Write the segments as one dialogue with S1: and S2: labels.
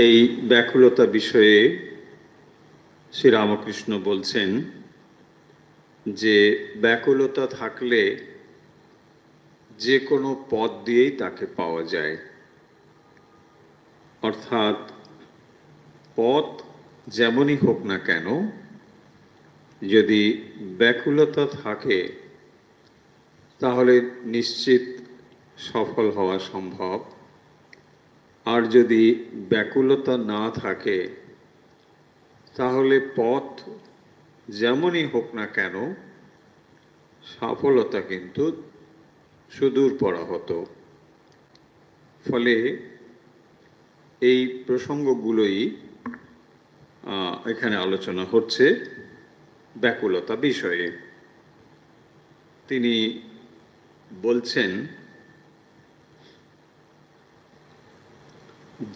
S1: এই ব্যাকুলতা বিষয়ে শ্রীরামকৃষ্ণ বলছেন যে ব্যাকুলতা থাকলে যে কোনো পথ দিয়েই তাকে পাওয়া যায়, অর্থাৎ পথ যেমনই হোক না কেন, যদি ব্যাকুলতা থাকে তাহলে নিশ্চিত সফল হওয়া সম্ভব। আর যদি ব্যাকুলতা না থাকে তাহলে পথ যেমনই হোক না কেন সফলতা কিন্তু সুদূর পরাহত। ফলে এই প্রসঙ্গগুলোই এখানে আলোচনা হচ্ছে ব্যাকুলতা বিষয়ে। তিনি বলছেন,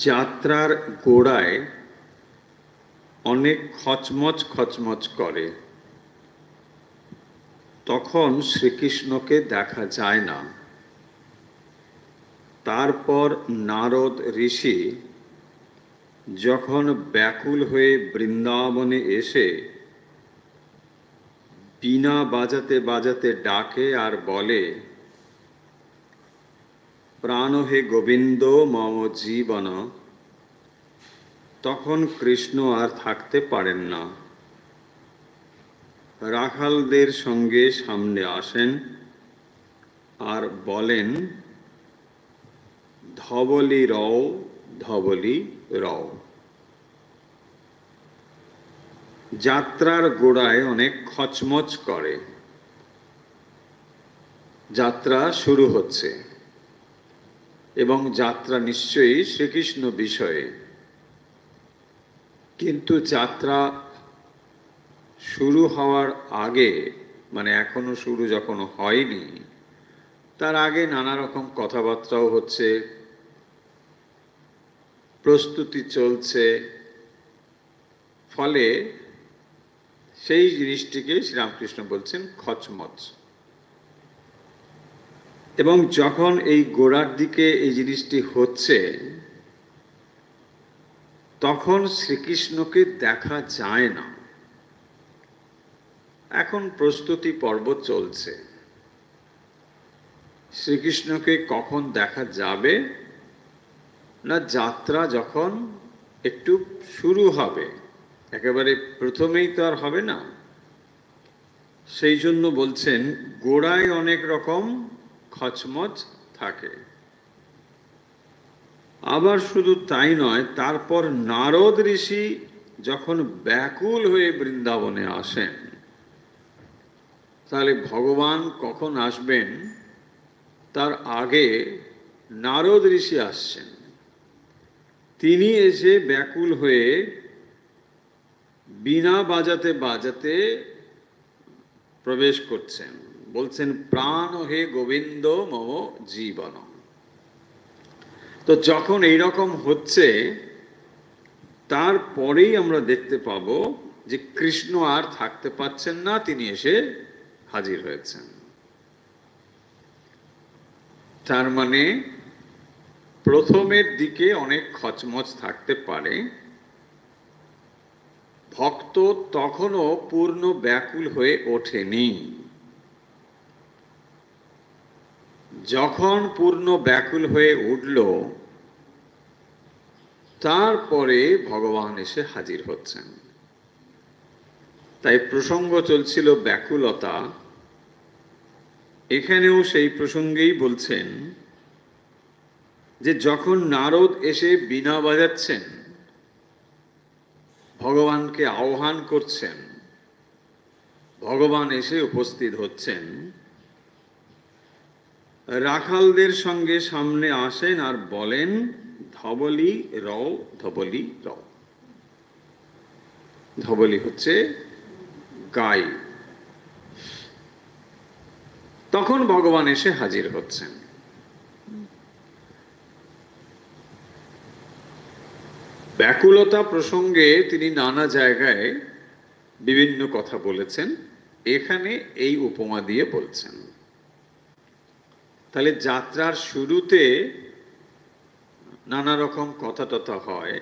S1: যাত্রার গোড়ায় অনেক খচমচ করে, তখন শ্রীকৃষ্ণকে দেখা যায় না। তারপর নারদ ঋষি যখন ব্যাকুল হয়ে বৃন্দাবনে এসে বীণা বাজাতে বাজাতে ডাকে আর বলে, প্রাণ হে গোবিন্দ মম জীবন, তখন কৃষ্ণ আর থাকতে পারেন না। রাখালদের সঙ্গে সামনে আসেন আর বলেন, ধবলি রও, ধবলি রও। যাত্রার গোড়ায় অনেক খচমচ করে, যাত্রা শুরু হচ্ছে এবং যাত্রা নিশ্চয়ই শ্রীকৃষ্ণ বিষয়ে, কিন্তু যাত্রা শুরু হওয়ার আগে, মানে এখনো শুরু যখন হয়নি তার আগে নানা রকম কথাবার্তাও হচ্ছে, প্রস্তুতি চলছে। ফলে সেই জিনিসটিকে শ্রীরামকৃষ্ণ বলছেন খচমচ। এবং যখন এই গোড়ার দিকে এই জিনিসটি হচ্ছে তখন শ্রীকৃষ্ণকে দেখা যায় না। এখন প্রস্তুতি পর্ব চলছে, শ্রীকৃষ্ণকে কখন দেখা যাবে না, যাত্রা যখন একটু শুরু হবে, একেবারে প্রথমেই তো আর হবে না। সেই জন্য বলছেন গোড়ায় অনেক রকম খচমচ থাকে। আবার শুধু তাই নয়, তারপর নারদ ঋষি যখন ব্যাকুল হয়ে বৃন্দাবনে আসেন, তাহলে ভগবান কখন আসবেন তার আগে নারদ ঋষি আসছেন। তিনি এসে ব্যাকুল হয়ে বীণা বাজাতে বাজাতে প্রবেশ করছেন, বলছেন, প্রাণ হে গোবিন্দ মম জীবন। তো যখন এইরকম হচ্ছে তারপরেই আমরা দেখতে পাবো যে কৃষ্ণ আর থাকতে পাচ্ছেন না, তিনি এসে হাজির হয়েছেন। তার মানে প্রথমের দিকে অনেক খচমচ থাকতে পারে, ভক্ত তখনও পূর্ণ ব্যাকুল হয়ে ওঠেনি। যখন পূর্ণ ব্যাকুল হয়ে উঠল তারপরে ভগবান এসে হাজির হচ্ছেন। তাই প্রসঙ্গ চলছিল ব্যাকুলতা, এখানেও সেই প্রসঙ্গেই বলছেন যে যখন নারদ এসে বীণা বাজাচ্ছেন, ভগবানকে আহ্বান করছেন, ভগবান এসে উপস্থিত হচ্ছেন, রাখালদের সঙ্গে সামনে আসেন আর বলেন, ধবলি রও, ধবলি রও। ধবলি হচ্ছে গাই। তখন ভগবান এসে হাজির হচ্ছেন। ব্যাকুলতা প্রসঙ্গে তিনি নানা জায়গায় বিভিন্ন কথা বলেছেন, এখানে এই উপমা দিয়ে বলছেন। তাহলে যাত্রার শুরুতে নানা রকম কথা টথা হয়,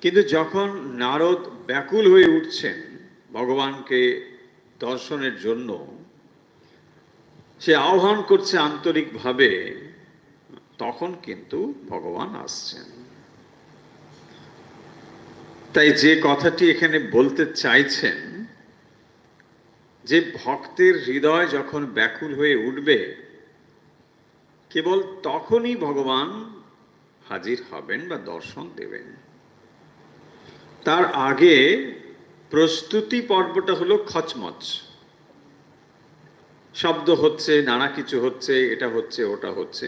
S1: কিন্তু যখন নারদ ব্যাকুল হয়ে উঠছেন ভগবানকে দর্শনের জন্য, সে আহ্বান করছে আন্তরিকভাবে, তখন কিন্তু ভগবান আসছেন। তাই যে কথাটি এখানে বলতে চাইছেন, যে ভক্তের হৃদয় যখন ব্যাকুল হয়ে উঠবে, কেবল তখনই ভগবান হাজির হবেন বা দর্শন দেবেন। তার আগে প্রস্তুতি পর্বটা হলো খচমচ, শব্দ হচ্ছে, নানা কিছু হচ্ছে, এটা হচ্ছে, ওটা হচ্ছে।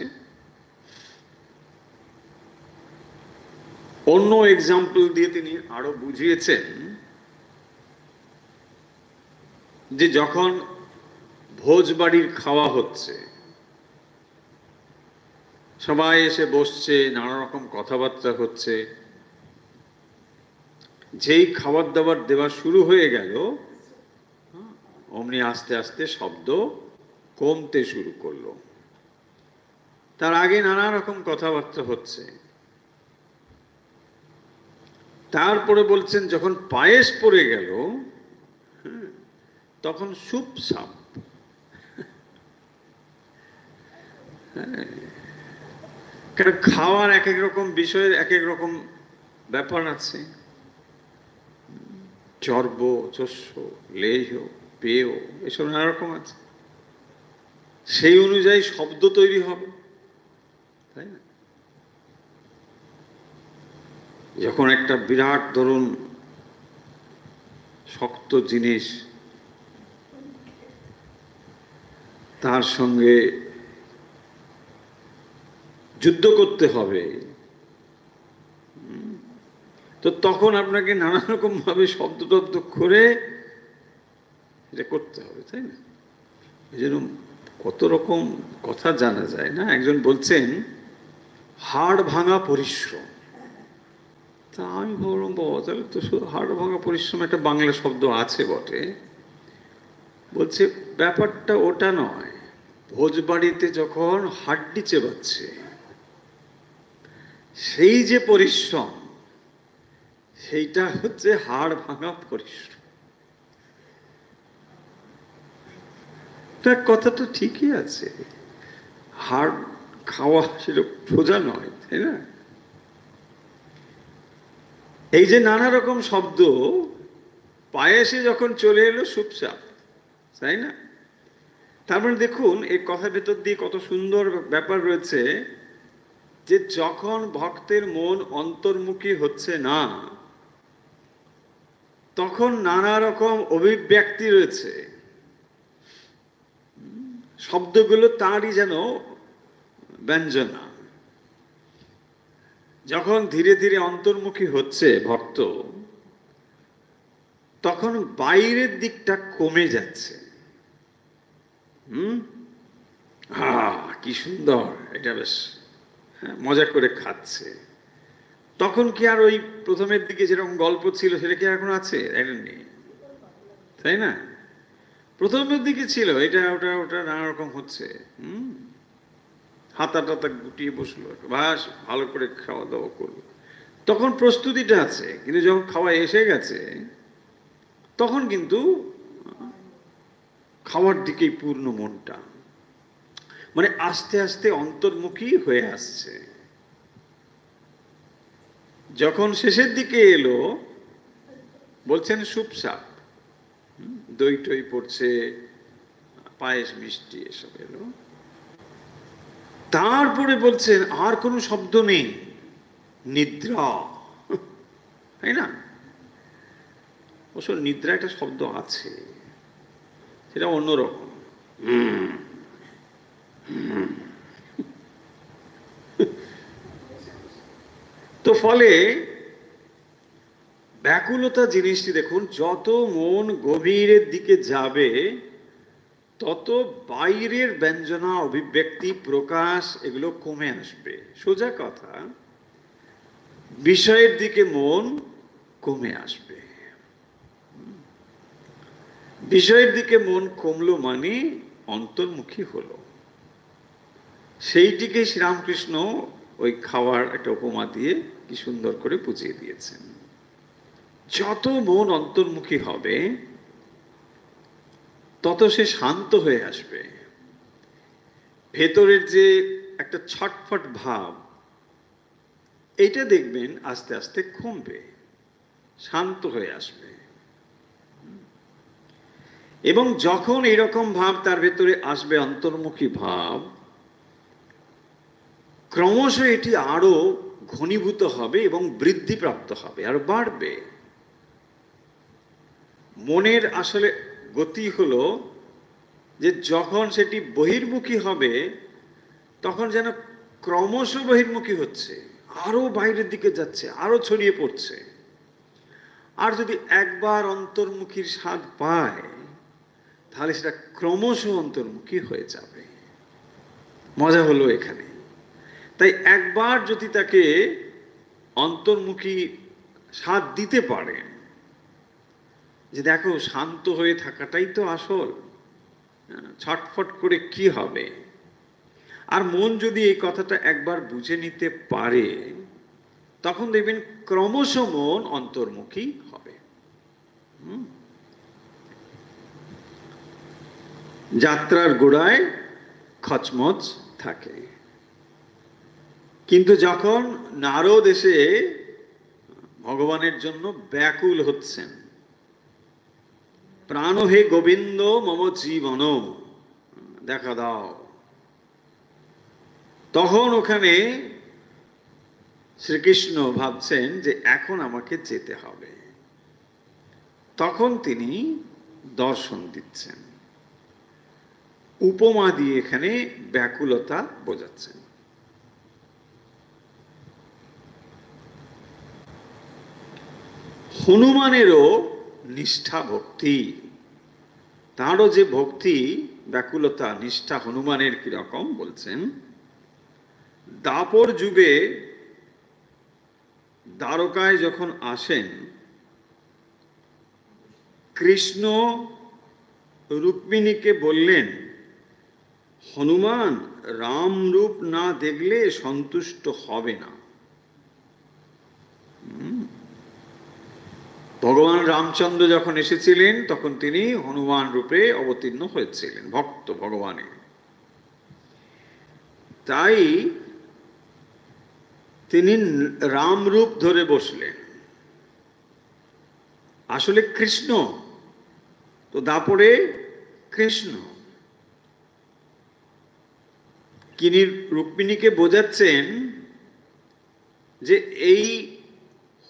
S1: অন্য এক্সাম্পল দিয়ে তিনি আরো বুঝিয়েছেন যে যখন ভোজবাড়ির খাওয়া হচ্ছে, সবাই এসে বসছে, নানা রকম কথাবার্তা হচ্ছে, যেই খাবার দাবার দেওয়া শুরু হয়ে গেল, অমনি আস্তে আস্তে শব্দ কমতে শুরু করলো। তার আগে নানা রকম কথাবার্তা হচ্ছে। তারপরে বলছেন যখন পায়েস পড়ে গেল, তখন সুপ সাপ। কারণ খাওয়ার এক এক রকম বিষয়ের এক এক রকম ব্যাপার আছে। চর্ব, চস্য, লেহ, পেয়, এসব নানা রকম আছে। সেই অনুযায়ী শব্দ তৈরি হবে, তাই না? যখন একটা বিরাট ধরুন শক্ত জিনিস, তার সঙ্গে যুদ্ধ করতে হবে, তো তখন আপনাকে নানা রকম ভাবে শব্দ টব্দ করে এটা করতে হবে, তাই না? এই জন্য কত রকম কথা জানা যায় না। একজন বলছেন হাড় ভাঙা পরিশ্রম। তা আমি বললাম, বাবা তাহলে তো হাড় ভাঙা পরিশ্রম একটা বাংলা শব্দ আছে বটে। বলছে ব্যাপারটা ওটা নয়, ভোজবাড়িতে যখন হাড্ডি চেবাচ্ছে, সেই যে পরিশ্রম, সেইটা হচ্ছে হাড় ভাঙা পরিশ্রম। তার কথাটা ঠিকই আছে, হাড় খাওয়া সেটা সোজা নয়, তাই না? এই যে নানা রকম শব্দ, পায়েসে যখন চলে এলো সুপসাপ, তাই না? তার মানে দেখুন এই কথার ভেতর দিয়ে কত সুন্দর ব্যাপার রয়েছে, যে যখন ভক্তের মন অন্তর্মুখী হচ্ছে না, তখন নানা রকম অভিব্যক্তি রয়েছে, শব্দগুলো তারই যেন ব্যঞ্জনা। যখন ধীরে ধীরে অন্তর্মুখী হচ্ছে ভক্ত, তখন বাইরের দিকটা কমে যাচ্ছে। কি সুন্দর, এটা বেশ মজা করে খাচ্ছে। তখন কি আর ওই প্রথমের দিকে যেরকম গল্প ছিল সেটা কি এখন আছে? এটা নেই, তাই না? প্রথমের দিকে ছিল এটা ওটা ওটা নানা রকম হচ্ছে। হাতা টাতা গুটিয়ে বসলো, বাস ভালো করে খাওয়া দাওয়া করলো, তখন প্রস্তুতিটা আছে। কিন্তু যখন খাওয়া এসে গেছে, তখন কিন্তু খাওয়ার দিকেই পূর্ণ মনটা, মানে আস্তে আস্তে অন্তর্মুখী হয়ে আসছে। যখন শেষের দিকে এলো, বলছেন সুপসাপ, দই টই পড়ছে, পায়েস মিষ্টি এসব এলো। তারপরে বলছেন আর কোনো শব্দ নেই, নিদ্রা, তাই না? অবশ্য নিদ্রা একটা শব্দ আছে, সেটা অন্যরকম। তো ফলে ব্যাকুলতা জিনিসটি দেখুন, যত মন গভীরের দিকে যাবে, তত বাইরের ব্যঞ্জনা, অভিব্যক্তি, প্রকাশ এগুলো কমে আসবে। সোজা কথা, বিষয়ের দিকে মন কমে আসবে। বিষয়ের দিকে মন কমলো মানে অন্তর্মুখী হলো। সেইটিকে শ্রীরামকৃষ্ণ ওই খাওয়ার একটা উপমা দিয়ে কি সুন্দর করে বুঝিয়ে দিয়েছেন। যত মন অন্তর্মুখী হবে তত সে শান্ত হয়ে আসবে। ভেতরের যে একটা ছটফট ভাব, এটা দেখবেন আস্তে আস্তে কমবে, শান্ত হয়ে আসবে। এবং যখন এরকম ভাব তার ভেতরে আসবে, অন্তর্মুখী ভাব, ক্রমশ এটি আরো ঘনীভূত হবে এবং বৃদ্ধিপ্রাপ্ত হবে, আরো বাড়বে। মনের আসলে গতি হলো যে যখন সেটি বহির্মুখী হবে তখন যেন ক্রমশ বহির্মুখী হচ্ছে, আরো বাইরের দিকে যাচ্ছে, আরো ছড়িয়ে পড়ছে। আর যদি একবার অন্তর্মুখীর স্বাদ পায় তাহলে সেটা ক্রমশ অন্তর্মুখী হয়ে যাবে। মজা হলো এখানে। তাই একবার যদি তাকে অন্তর্মুখী স্বাদ দিতে পারেন, যে দেখো শান্ত হয়ে থাকাটাই তো আসল, ছটফট করে কি হবে, আর মন যদি এই কথাটা একবার বুঝে নিতে পারে তখন দেখবেন ক্রমশ মন অন্তর্মুখী হবে। যাত্রার গোড়ায় খচমচ থাকে, কিন্তু যখন নারদ এসে ভগবানের জন্য ব্যাকুল হচ্ছেন, প্রাণ হে গোবিন্দ মম জীবন দেখা দাও, তখন ওখানে শ্রীকৃষ্ণ ভাবছেন যে এখন আমাকে যেতে হবে। তখন তিনি দর্শন দিচ্ছেন, উপমা দিয়ে এখানে ব্যাকুলতা বোঝাচ্ছেন। হনুমানেরও নিষ্ঠা ভক্তি, তাঁরও যে ভক্তি, ব্যাকুলতা, নিষ্ঠা হনুমানের কিরকম বলছেন। দাপর যুগে দ্বারকায় যখন আসেন, কৃষ্ণ রুক্মিণীকে বললেন, হনুমান রাম রূপ না দেখলে সন্তুষ্ট হবে না। ভগবান রামচন্দ্র যখন এসেছিলেন তখন তিনি হনুমান রূপে অবতীর্ণ হয়েছিলেন, ভক্ত ভগবানের। তাই তিনি রাম রূপ ধরে বসলেন। আসলে কৃষ্ণ তো দাপরে কৃষ্ণ। তিনি রুক্মিণীকে বোঝাচ্ছেন যে এই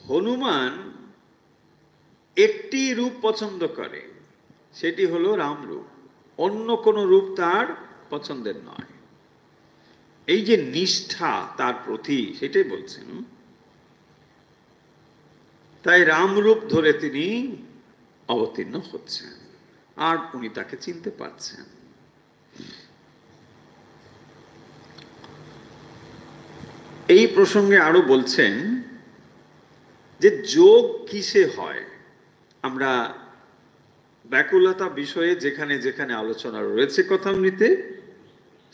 S1: হনুমান একটি রূপ পছন্দ করে, সেটি হলো রাম রূপ, অন্য কোন রূপ তার পছন্দের নয়। এই যে নিষ্ঠা তার প্রতি, সেটাই বলছেন। তাই রামরূপ ধরে তিনি অবতীর্ণ হচ্ছেন, আর উনি তাকে চিনতে পারছেন। এই প্রসঙ্গে আরো বলছেন যে যোগ কিসে হয়। আমরা ব্যাকুলতা বিষয়ে যেখানে যেখানে আলোচনা রয়েছে কথামৃতে,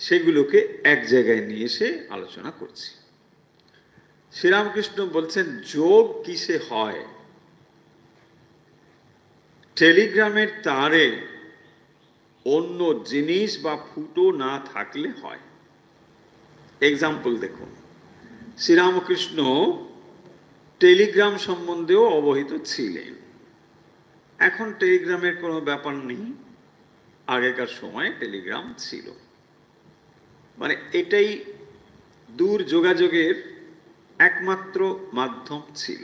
S1: সেগুলোকে এক জায়গায় নিয়ে এসে আলোচনা করছি। শ্রীরামকৃষ্ণ বলছেন যোগ কিসে হয়। টেলিগ্রামের তারে অন্য জিনিস বা ফুটো না থাকলে হয়। এক্সাম্পল দেখুন, শ্রীরামকৃষ্ণ টেলিগ্রাম সম্বন্ধেও অবহিত ছিলেন। এখন টেলিগ্রামের কোনো ব্যাপার নেই, আগেকার সময় টেলিগ্রাম ছিল। মানে এটাই দূর যোগাযোগের একমাত্র মাধ্যম ছিল,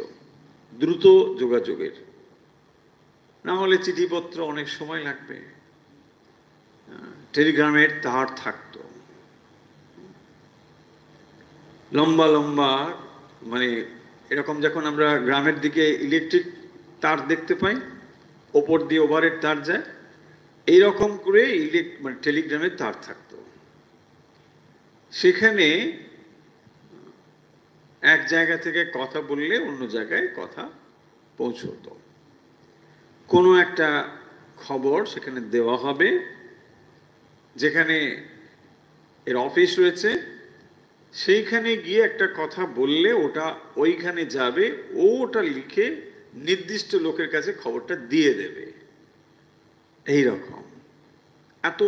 S1: দ্রুত যোগাযোগের। না হলে চিঠিপত্র অনেক সময় লাগবে, টেলিগ্রামের তার থাকতো লম্বা লম্বা। মানে এরকম যখন আমরা গ্রামের দিকে ইলেকট্রিক তার দেখতে পাই, ওপর দিয়ে ওভারের তার যায়, এইরকম করে মানে টেলিগ্রামের তার থাকতো। সেখানে এক জায়গা থেকে কথা বললে অন্য জায়গায় কথা পৌঁছতো। কোনো একটা খবর সেখানে দেওয়া হবে, যেখানে এর অফিস রয়েছে, সেইখানে গিয়ে একটা কথা বললে ওটা ওইখানে যাবে, ও ওটা লিখে নির্দিষ্ট লোকের কাছে খবরটা দিয়ে দেবে, এই রকম এত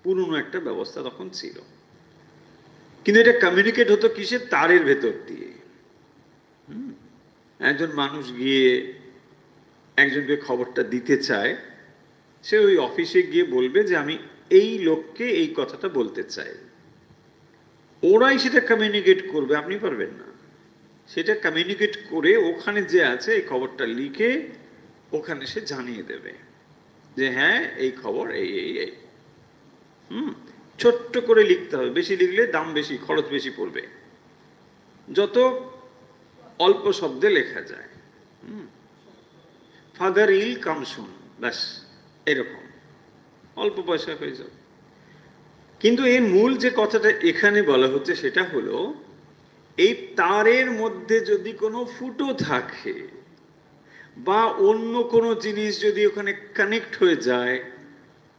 S1: পুরনো একটা ব্যবস্থা তখন ছিল। কিন্তু এটা কমিউনিকেট হতো কিসের? তারের ভেতর দিয়ে। একজন মানুষ গিয়ে একজনকে খবরটা দিতে চায়, সে ওই অফিসে গিয়ে বলবে যে আমি এই লোককে এই কথাটা বলতে চাই, ওরাই সেটা কমিউনিকেট করবে, আপনি পারবেন না। সেটা কমিউনিকেট করে ওখানে যে আছে এই খবরটা লিখে ওখানে সে জানিয়ে দেবে যে হ্যাঁ এই খবর এই এই এই। ছোট্ট করে লিখতে হবে, বেশি লিখলে দাম বেশি, খরচ বেশি পড়বে। যত অল্প শব্দে লেখা যায়, ফাদার ইল কাম শুন, ব্যাস এরকম অল্প পয়সা হয়ে যাবে। কিন্তু এর মূল যে কথাটা এখানে বলা হচ্ছে সেটা হলো, এই তারের মধ্যে যদি কোনো ফুটো থাকে বা অন্য কোনো জিনিস যদি ওখানে কানেক্ট হয়ে যায়,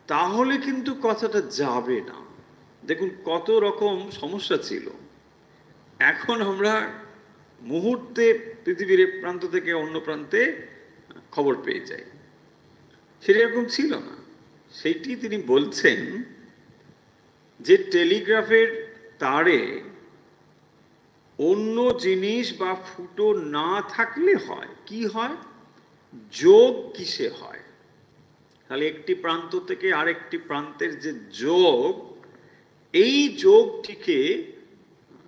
S1: তাহলে কিন্তু কথাটা যাবে না। দেখুন কত রকম সমস্যা ছিল। এখন আমরা মুহূর্তে পৃথিবীর এক প্রান্ত থেকে অন্য প্রান্তে খবর পেয়ে যাই, সেটা এরকম ছিল না। সেইটি তিনি বলছেন যে টেলিগ্রাফের তারে অন্য জিনিস বা ফুটো না থাকলে হয় কি হয়? যোগ কিসে হয়? তাহলে একটি প্রান্ত থেকে আরেকটি প্রান্তের যে যোগ, এই যোগটিকে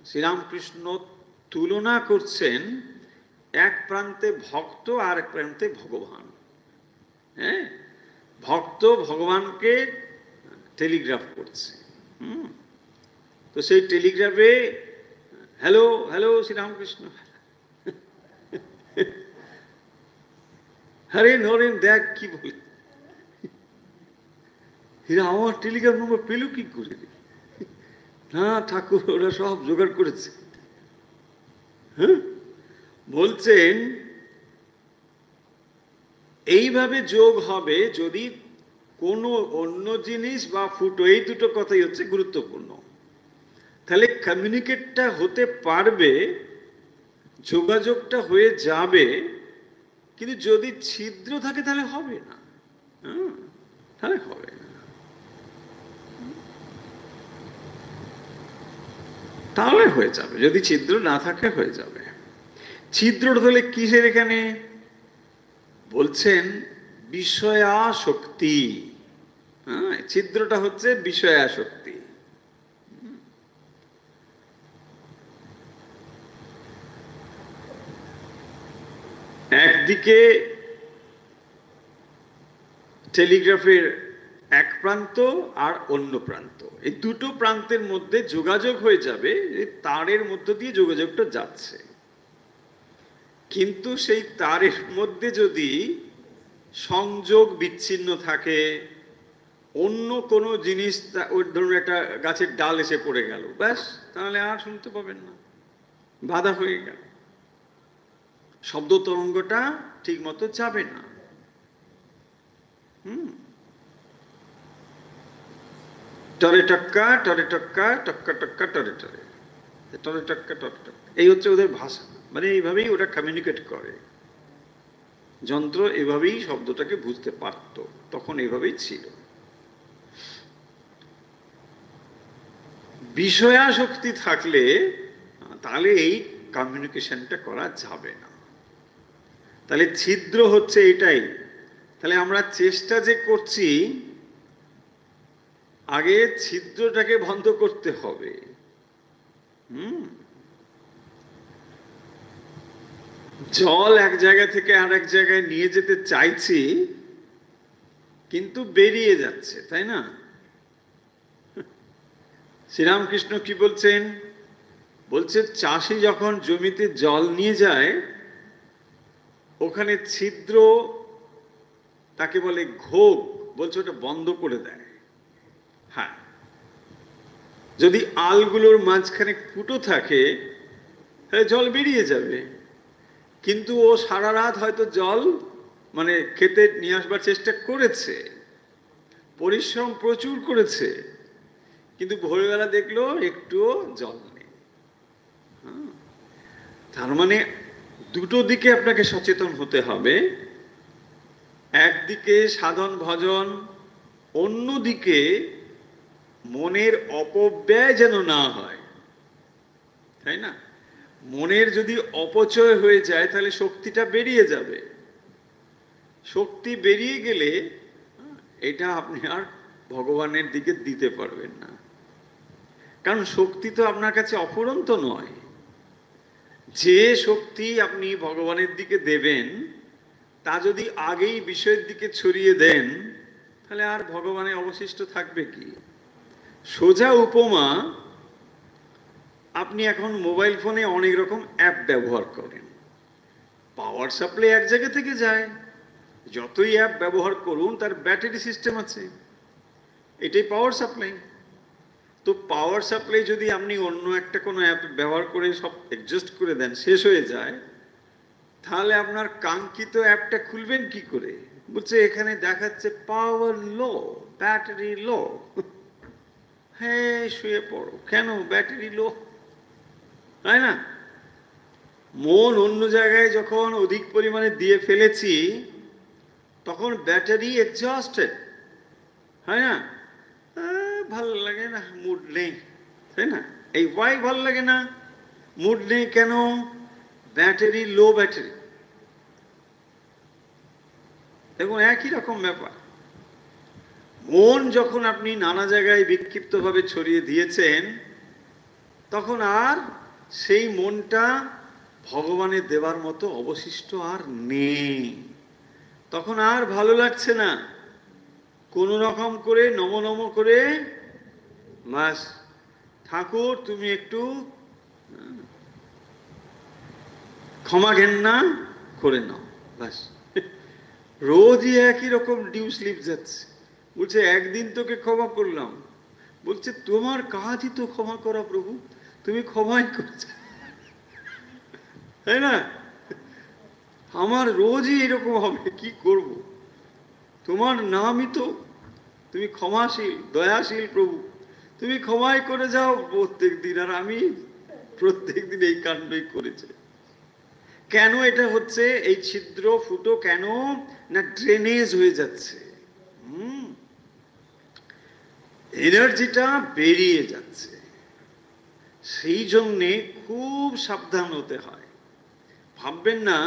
S1: শ্রীরামকৃষ্ণ তুলনা করছেন এক প্রান্তে ভক্ত আর এক প্রান্তে ভগবান। হ্যাঁ, ভক্ত ভগবানকে টেলিগ্রাফ করছে। তো সেই টেলিগ্রাফে হ্যালো হ্যালো শ্রীরামকৃষ্ণ, হরেন হরেন দেখ কি বলে, হীরা আমার টেলিগ্রাফ নম্বর পেল কি করে? না ঠাকুর, ওরা সব জোগাড় করেছে। হ্যাঁ, বলছেন এইভাবে যোগ হবে যদি কোনো অন্য জিনিস বা ফুটো, এই দুটো কথাই হচ্ছে গুরুত্বপূর্ণ। তাহলে কমিউনিকেটটা হতে পারবে, যোগাযোগটা হয়ে যাবে, কিন্তু যদি ছিদ্র থাকে তাহলে হবে না। তাহলে হবে না, তাহলে হয়ে যাবে। যদি ছিদ্র না থাকে হয়ে যাবে। ছিদ্রটা তাহলে কিসের এখানে? বলছেন বিষয়াসক্তি। ছিদ্রটা হচ্ছে বিষয়াসক্তি। একদিকে টেলিগ্রাফের এক প্রান্ত আর অন্য প্রান্ত, এই দুটো প্রান্তের মধ্যে যোগাযোগ হয়ে যাবে, তারের মধ্য দিয়ে যোগাযোগটা যাচ্ছে। কিন্তু সেই তারের মধ্যে যদি সংযোগ বিচ্ছিন্ন থাকে, অন্য কোনো জিনিস, ওই ধরুন একটা গাছের ডাল এসে পড়ে গেল, ব্যাস তাহলে আর শুনতে পাবেন না, বাধা হয়ে গেল, শব্দ তরঙ্গটা ঠিক মতো যাবে না। টরে টক্কা টরে টক্কা, টক্কা টক্কা টরে টরে, টরে টক্কা টরে টক্কা, এই হচ্ছে ওদের ভাষা। মানে এইভাবেই ওরা কমিউনিকেট করে। যন্ত্র এভাবেই শব্দটাকে বুঝতে পারত, তখন এভাবেই ছিল। বিষয়াসক্তি থাকলে তাহলে এই কমিউনিকেশনটা করা যাবে না। তাহলে ছিদ্র হচ্ছে এটাই। তাহলে আমরা চেষ্টা যে করছি, আগে ছিদ্রটাকে বন্ধ করতে হবে। জল এক জায়গা থেকে আর এক জায়গায় নিয়ে যেতে চাইছি, কিন্তু বেরিয়ে যাচ্ছে, তাই না? শ্রীরামকৃষ্ণ কি বলছেন? বলছে চাষি যখন জমিতে জল নিয়ে যায়, ওখানে ছিদ্র, তাকে বলে ঘোগ, বলছে ওটা বন্ধ করে দেয়। হ্যাঁ, যদি আলগুলোর মাঝখানে ফুটো থাকে তাহলে জল বেরিয়ে যাবে। কিন্তু ও সারা রাত হয়তো জল মানে খেতে নিয়ে আসবার চেষ্টা করেছে, পরিশ্রম প্রচুর করেছে, কিন্তু ভোরবেলা দেখলো একটুও জল নেই। তার মানে দুটো দিকে আপনাকে সচেতন হতে হবে। একদিকে সাধন ভজন, অন্যদিকে মনের অপব্যয় যেন না হয়, তাই না? মনের যদি অপচয় হয়ে যায় তাহলে শক্তিটা বেরিয়ে যাবে। শক্তি বেরিয়ে গেলে এটা আপনি আর ভগবানের দিকে দিতে পারবেন না, কারণ শক্তি তো আপনার কাছে অফুরন্ত নয়। যে শক্তি আপনি ভগবানের দিকে দেবেন তা যদি আগেই বিষয়ের দিকে ছড়িয়ে দেন তাহলে আর ভগবানে অবশিষ্ট থাকবে কি? সোজা উপমা, আপনি এখন মোবাইল ফোনে অনেক রকম অ্যাপ ব্যবহার করেন, পাওয়ার সাপ্লাই এক জায়গা থেকে যায়, যতই অ্যাপ ব্যবহার করুন তার ব্যাটারি সিস্টেম আছে, এটাই পাওয়ার সাপ্লাই। তো পাওয়ার সাপ্লাই যদি আপনি অন্য একটা কোনো অ্যাপ ব্যবহার করে সব অ্যাডজাস্ট করে দেন, শেষ হয়ে যায়, তাহলে আপনার কাঙ্ক্ষিত অ্যাপটা খুলবেন কি করে? বলছে এখানে দেখাচ্ছে পাওয়ার লো, ব্যাটারি লো। হ্যাঁ, শুয়ে পড়ো। কেন ব্যাটারি লো? তাই না? মন অন্য জায়গায় যখন অধিক পরিমাণে দিয়ে ফেলেছি তখন ব্যাটারি এক্সস্টেড, হয় না? ভাল লাগে না, মুড নেই, তাই না? এই ওয়াই ভাল লাগে না, মুড নেই কেন? ব্যাটারি লো, ব্যাটারি। এবং একই রকম ব্যাপার, মন যখন আপনি নানা জায়গায় বিক্ষিপ্তভাবে ছড়িয়ে দিয়েছেন তখন আর সেই মনটা ভগবানের দেবার মতো অবশিষ্ট আর নেই। তখন আর ভালো লাগছে না, কোনো রকম করে নম নম করে বাস ঠাকুর তুমি একটু ক্ষমা ঘেন্না করে নাও, বাস। রোজই একই রকম ডিউ স্লিপ যাচ্ছে। বলছে একদিন তোকে ক্ষমা করলাম, বলছে তোমার কাজই তো ক্ষমা করা প্রভু, তুমি ক্ষমাই করছো, তাই না? আমার রোজই এরকম হবে, কি করব? তোমার নামই তো, তুমি ক্ষমাশীল, দয়াশীল প্রভু, তুমি ক্ষমাই করে যাও প্রত্যেক দিন, আর আমি প্রত্যেক দিন এই কাণ্ডই করেছে। কেন এটা হচ্ছে? এই ছিদ্র ফুটো কেন না ড্রেনেজ হয়ে যাচ্ছে, এনার্জিটা বেরিয়ে যাচ্ছে। সেই জন্যে খুব সাবধান হতে হয়। ভাববেন না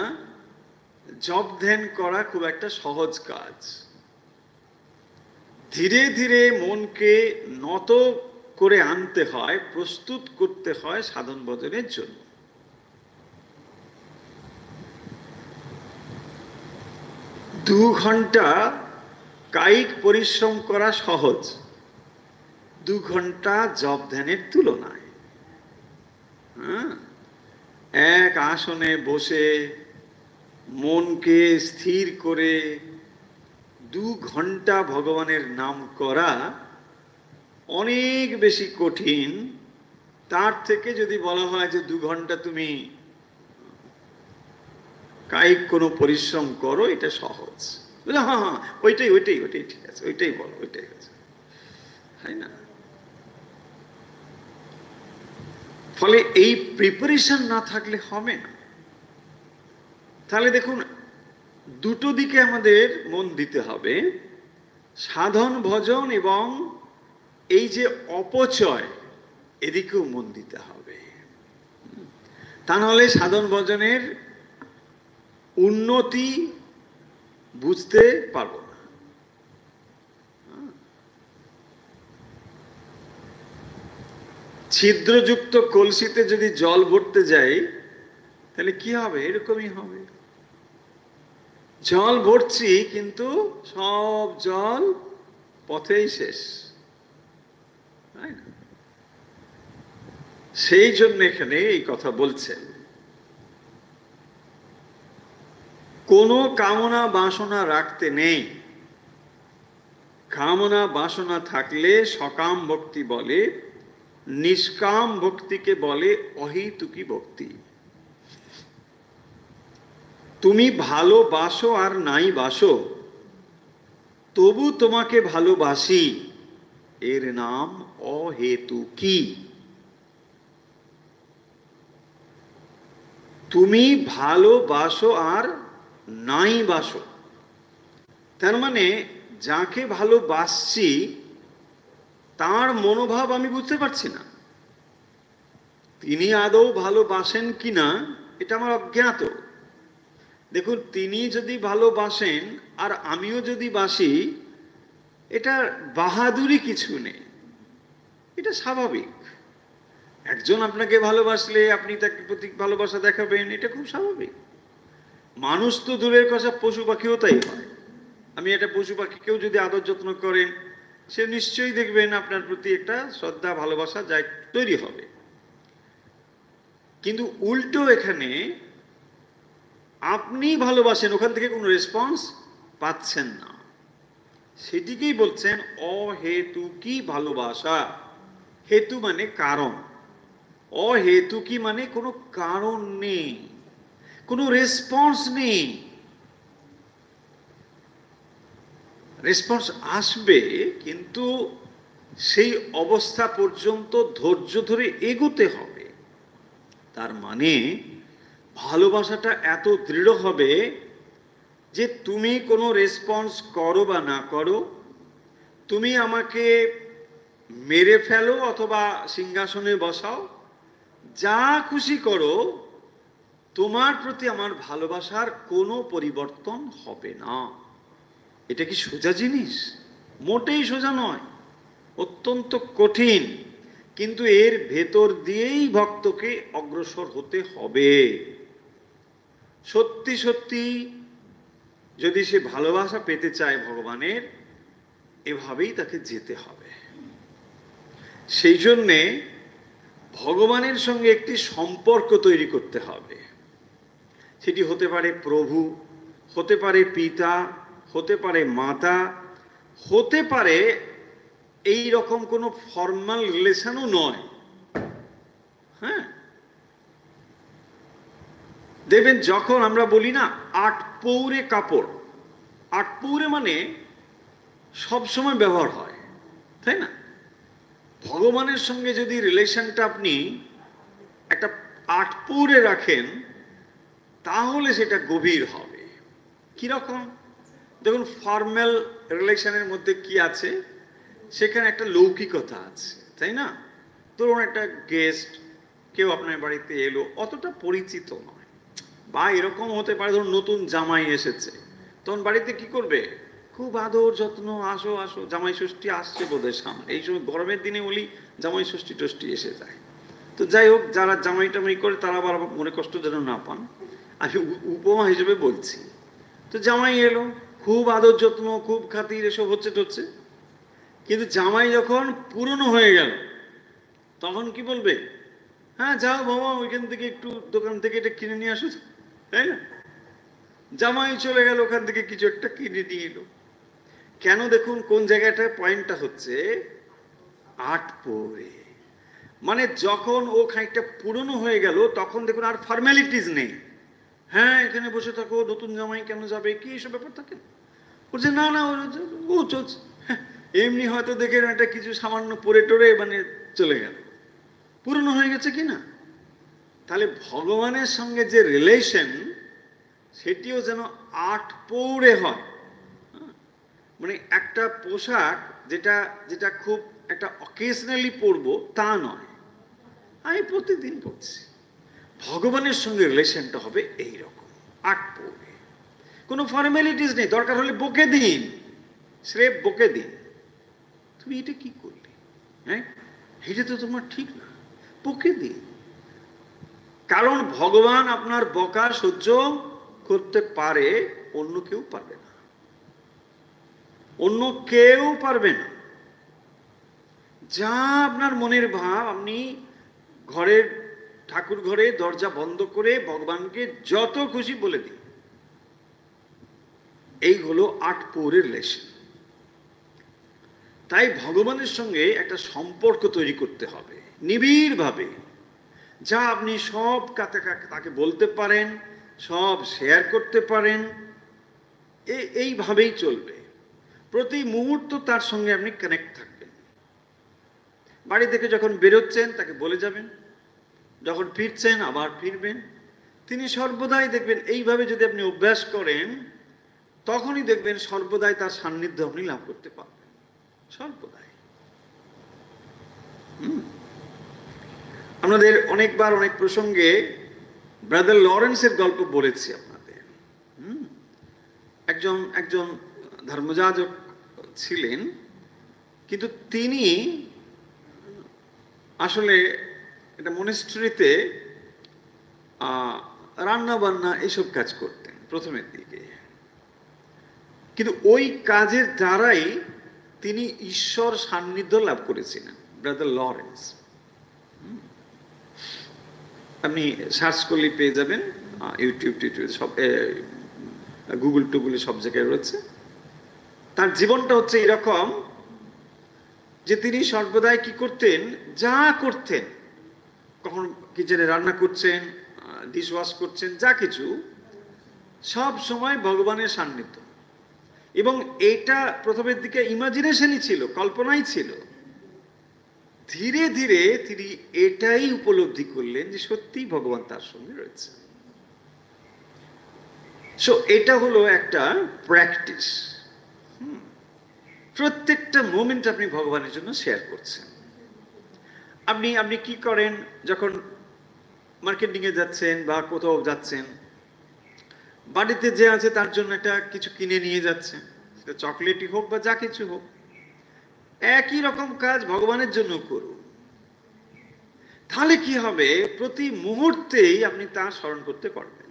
S1: জপ ধ্যান করা খুব একটা সহজ কাজ। ধীরে ধীরে মনকে নত করে আনতে হয়, প্রস্তুত করতে হয় সাধন ভজনের জন্য। 2 ঘন্টা কায়িক পরিশ্রম করা সহজ 2 ঘন্টা জপ ধ্যানের তুলনায়। এক আসনে বসে মনকে স্থির করে 2 ঘন্টা ভগবানের নাম করা অনেক বেশি কঠিন। তার থেকে যদি বলা হয় যে 2 ঘন্টা তুমি কায়িক কোনো পরিশ্রম করো, এটা সহজ। হ্যাঁ হ্যাঁ, ওইটাই ওইটাই ওইটাই ঠিক আছে, ওইটাই বলো, ওইটাই আছে, তাই না? ফলে এই প্রিপারেশন না থাকলে হবে না। তাহলে দেখুন, দুটো দিকে আমাদের মন দিতে হবে, সাধন ভজন এবং এই যে অপচয়, এদিকেও মন দিতে হবে। তা নাহলে সাধন ভজনের উন্নতি বুঝতে পারবো না। ছিদ্রযুক্ত কলসিতে যদি জল ভরতে যাই তাহলে কি হবে? এরকমই হবে। জল ভরছি কিন্তু সব জল পথেই শেষ, তাই না? সেই জন্য এখানে এই কথা বলছেন, কোনো কামনা বাসনা রাখতে নেই। কামনা বাসনা থাকলে সকাম ভক্তি বলে, নিষ্কাম ভক্তিকে বলে অহেতুকী ভক্তি। তুমি ভালোবাসো আর নাই বাসো, তবু তোমাকে ভালোবাসি, এর নাম অহেতুকী। তুমি ভালোবাসো আর নাই বাসো, তার মানে যাকে ভালোবাসছি তার মনোভাব আমি বুঝতে পারছি না, তিনি আদৌ ভালোবাসেন কিনা এটা আমার অজ্ঞাত। দেখুন, তিনি যদি ভালোবাসেন আর আমিও যদি বাসি, এটা বাহাদুরি কিছু নেই, এটা স্বাভাবিক। একজন আপনাকে ভালোবাসলে আপনি তাকে প্রতি ভালোবাসা দেখাবেন, এটা খুব স্বাভাবিক। মানুষ তো দূরের কথা, পশু পাখিও তাই হয়। আমি একটা পশু পাখিকেও যদি আদর যত্ন করেন, সে নিশ্চয়ই দেখবেন আপনার প্রতি একটা শ্রদ্ধা ভালোবাসা যাই তৈরি হবে। কিন্তু উল্টো এখানে আপনি ভালোবাসেন, ওখান থেকে কোনো রেসপন্স পাচ্ছেন না, সেটিকেই বলছেন অহেতুকি ভালোবাসা। হেতু মানে কারণ, অহেতুকি মানে কোনো কারণ নেই, কোনো রেসপন্স নেই। রেসপন্স আসবে, কিন্তু সেই অবস্থা পর্যন্ত ধৈর্য ধরে এগোতে হবে। তার মানে ভালোবাসাটা এত দৃঢ় হবে যে তুমি কোনো রেসপন্স করো বা না করো, তুমি আমাকে মেরে ফেলো অথবা সিংহাসনে বসাও, যা খুশি করো, তোমার প্রতি আমার ভালোবাসার কোনো পরিবর্তন হবে না। এটা কি সোজা জিনিস? মোটেই সোজা নয়, অত্যন্ত কঠিন। কিন্তু এর ভেতর দিয়েই ভক্তকে অগ্রসর হতে হবে। সত্যি সত্যি যদি সে ভালোবাসা পেতে চায় ভগবানের, এভাবেই তাকে যেতে হবে। সেই জন্যে ভগবানের সঙ্গে একটি সম্পর্ক তৈরি করতে হবে। সেটি হতে পারে প্রভু, হতে পারে পিতা, হতে পারে মাতা, হতে পারে এই রকম কোনো ফর্মাল রিলেশনও নয়। হ্যাঁ, দেখবেন যখন আমরা বলি না আট পৌরে কাপড়, আট পৌরে মানে সবসময় ব্যবহার হয়, তাই না? ভগবানের সঙ্গে যদি রিলেশনটা আপনি একটা আট পৌরে রাখেন, তাহলে সেটা গভীর হবে। কিরকম? দেখুন, ফর্মাল রিলেশনের মধ্যে কি আছে? সেখানে একটা লৌকিকতা আছে, তাই না? ধরুন একটা গেস্ট কেউ আপনার বাড়িতে এলো, অতটা পরিচিত নয়, বা এরকম হতে পারে ধরুন নতুন জামাই এসেছে, তখন বাড়িতে কি করবে? খুব আদর যত্ন, আসো আসো, জামাই ষষ্ঠী আসছে বোধহয় সামনে, এই সময় গরমের দিনে বলি জামাই ষষ্ঠী টষ্ঠী এসে যায়। তো যাই হোক, যারা জামাই টামাই করে তারা আবার মনে কষ্ট যেন না পান, আমি উপমা হিসেবে বলছি। তো জামাই এলো, খুব আদর যত্ন, খুব খাতির, এসব হচ্ছে টচ্ছে। কিন্তু জামাই যখন পুরনো হয়ে গেল, তখন কি বলবে? হ্যাঁ যাও বাবা, ওইখান থেকে একটু দোকান থেকে এটা কিনে নিয়ে আসো, তাই না? জামাই চলে গেল, ওখান থেকে কিছু একটা কিনে নিয়ে এলো। কেন? দেখুন কোন জায়গাটায় পয়েন্টটা হচ্ছে, আট পরে মানে যখন ও খানিকটা পুরনো হয়ে গেল, তখন দেখুন আর ফর্মালিটিস নেই। হ্যাঁ এখানে বসে থাকো, নতুন জামাই কেন যাবে, কি এসব ব্যাপার থাকে? বলছে না না, ও চলছে, এমনি হয়তো দেখে একটা কিছু সামান্য পরে টরে মানে চলে গেল, পুরনো হয়ে গেছে কি না? তাহলে ভগবানের সঙ্গে যে রিলেশন, সেটিও যেন আট পৌরে হয়। মানে একটা পোশাক যেটা যেটা খুব একটা অকেশনালি পরবো তা নয়, আমি প্রতিদিন পরছি। ভগবানের সঙ্গে রিলেশনটা হবে এইরকম, আট পৌরে, কোনো ফর্মালিটিস নেই। দরকার হলে বকে দিন, স্রেফ বকে দিন, তুমি এটা কি করলে, হ্যাঁ এটা তো তোমার ঠিক না, বকে দিন। কারণ ভগবান আপনার বকা সহ্য করতে পারে, অন্য কেউ পারবে না, অন্য কেউ পারবে না। যা আপনার মনের ভাব, আপনি ঘরের ঠাকুর ঘরে দরজা বন্ধ করে ভগবানকে যত খুশি বলে দিন। এই হলো আট পৌরের রিলেশন। তাই ভগবানের সঙ্গে একটা সম্পর্ক তৈরি করতে হবে নিবিড়ভাবে, যা আপনি সব তাকে বলতে পারেন, সব শেয়ার করতে পারেন, এইভাবেই চলবে। প্রতি মুহূর্ত তার সঙ্গে আপনি কানেক্ট থাকবেন। বাড়ি থেকে যখন বেরোচ্ছেন তাকে বলে যাবেন, যখন ফিরছেন আবার ফিরবেন, তিনি সর্বদাই দেখবেন এইভাবে যদি আপনি অভ্যাস করেন, তখনই দেখবেন সর্বদাই তার সান্নিধ্য আপনি লাভ করতে পারবেন, সর্বদাই। আপনাদের অনেকবার অনেক প্রসঙ্গে ব্রাদার লরেন্সের গল্প বলেছি আপনাদের। একজন ধর্মযাজক ছিলেন, কিন্তু তিনি আসলে একটা মনেস্ট্রিতে রান্না বান্না এইসব কাজ করতেন প্রথমের দিকে, কিন্তু ওই কাজের দ্বারাই তিনি ঈশ্বর সান্নিধ্য লাভ করেছিলেন, ব্রাদার লরেন্স। আপনি সার্চ করলে পেয়ে যাবেন, ইউটিউব সব, গুগল টুগুলে সব জায়গায় রয়েছে। তার জীবনটা হচ্ছে এরকম যে তিনি সর্বদাই কি করতেন, যা করতেন, কখন কিচেনে রান্না করছেন, ডিশ ওয়াশ করছেন, যা কিছু, সব সময় ভগবানের সান্নিধ্য। এবং এটা প্রথমের দিকে ইমাজিনেশনই ছিল, কল্পনাই ছিল। ধীরে ধীরে তিনি এটাই উপলব্ধি করলেন যে সত্যি ভগবান তার সঙ্গে রয়েছে। সো এটা হলো একটা প্র্যাকটিস। প্রত্যেকটা মোমেন্ট আপনি ভগবানের জন্য শেয়ার করছেন। আপনি কি করেন, যখন মার্কেটিং এ যাচ্ছেন বা কোথাও যাচ্ছেন, বাড়িতে যে আছে তার জন্য একটা কিছু কিনে নিয়ে যাচ্ছেন, সেটা চকলেটই হোক বা যা কিছু হোক, একই রকম কাজ ভগবানের জন্য করুন। তাহলে কি হবে, প্রতি মুহূর্তেই আপনি তার স্মরণ করতে পারবেন।